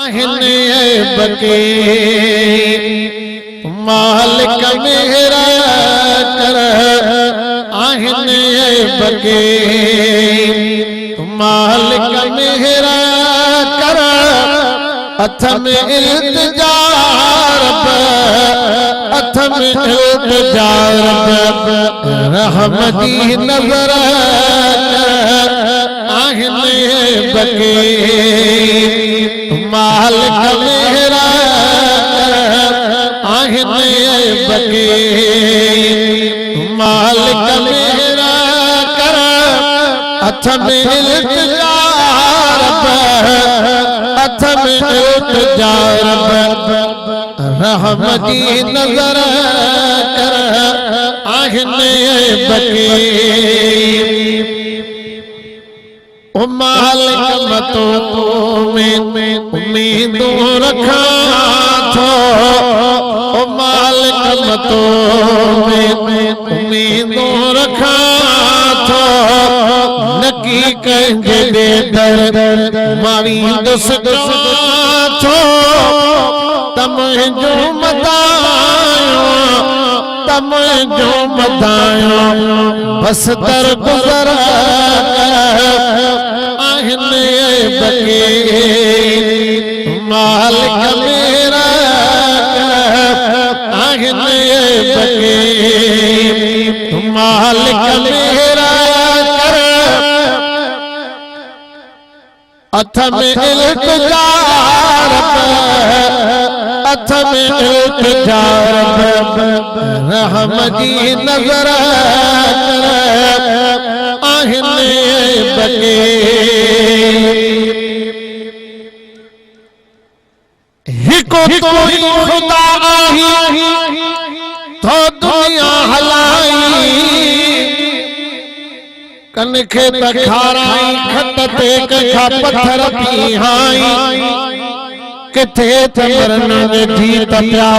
आहने बके मालिक मेरा कर आहने बके मालिक मेरा कर अथ में इल्तिजा रब अथ में इल्तिजा रब रहमती नजर आहने बके मालिक मेरा आहने बके मालिक मेरा कर अथ में इल्तिजा रब अथ में इल्तिजा रब रहमती नजर कर आहने बके ओ मालिक मतो में उम्मीदों रखा थो ओ मालिक मतो में उम्मीदों रखा थो नकी कंजे दे दर मावी दस थो तम जो मदायो तम जो मदायो बस दर गुजर आहने बके मालिक मेरा आहने बके मालिक मेरा कर अथ में इल्तिजा रब अथ में इल्तिजा रब रहमती नजर आहने बके हिको तो ही खुदा आही तो दुनिया हलाई कनखे तखाराई खत ते कखा पत्थर पीहाई किथे तमरन में जीत प्या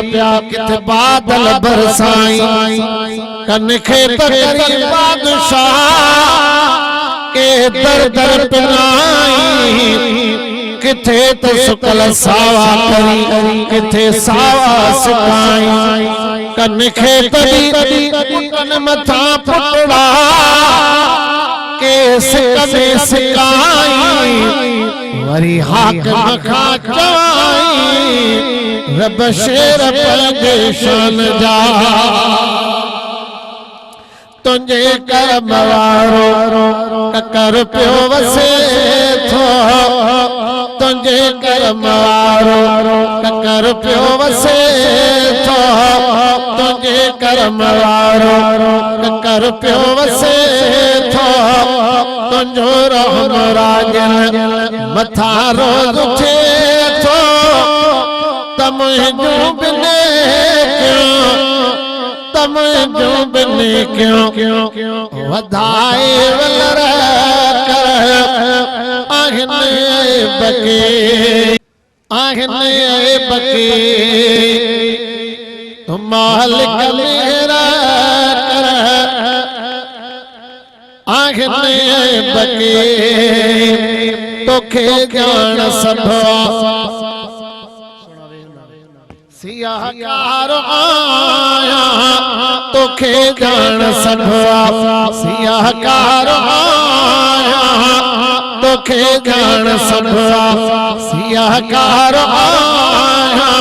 किथे बादल बरसाई कनखे तकरी बादशाह के दर दर पिनाई किथे तो सुकल सावा करी किथे सावा सुकाई कनखे तदी कन मथा पुटड़ा के सिकने सिकाई वरी हाक मखा चवाई रब शेर परदेशन जा तुझे कर्म वारो ककर प्यो वसे थो तुझे कर्म वारो ककर प्यो वसे थो तुझे कर्म वारो ककर प्यो वसे थो तुझो रहम राजन मथा रोज उठे थो तम जो बिने तम जो बिने क्यों वधाए वलर कर आहने बके मालिक मेरा कर आहने बके तोखे जान सभा सियाहकार आया तोखे जान सभा सियाहकार आया तोखे जान सभा सियाहकार आया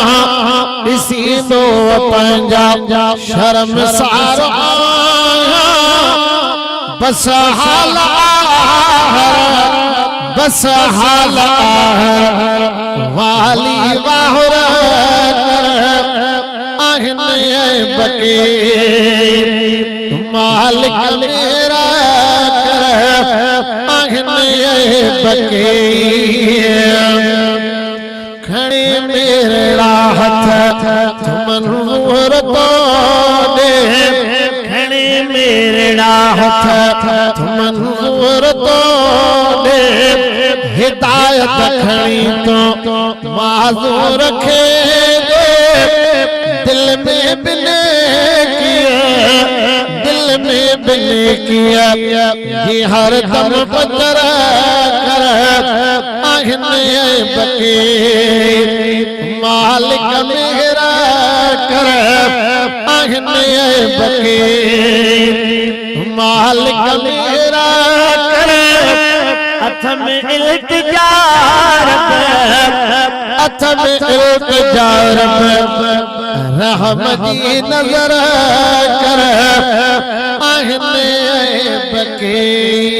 इसी दो पंजा शर्मसार आया बस हाला बस हाला वाली वाहुर आहने बके मालिक मेरा आहने बके खड़े मेरा हथ मनूर तो दे खड़े मेरा हथ मनूर तो दे हिदायत खड़ी तो माजूर रखे दे दिल में बिने किया ये हर दम बदर कर आहने बके मालिक मेरा कर आहने बके मालिक मेरा कर अथ में इल्तिजा अथ में इल्तिजा रहमती नजर कर आहने बके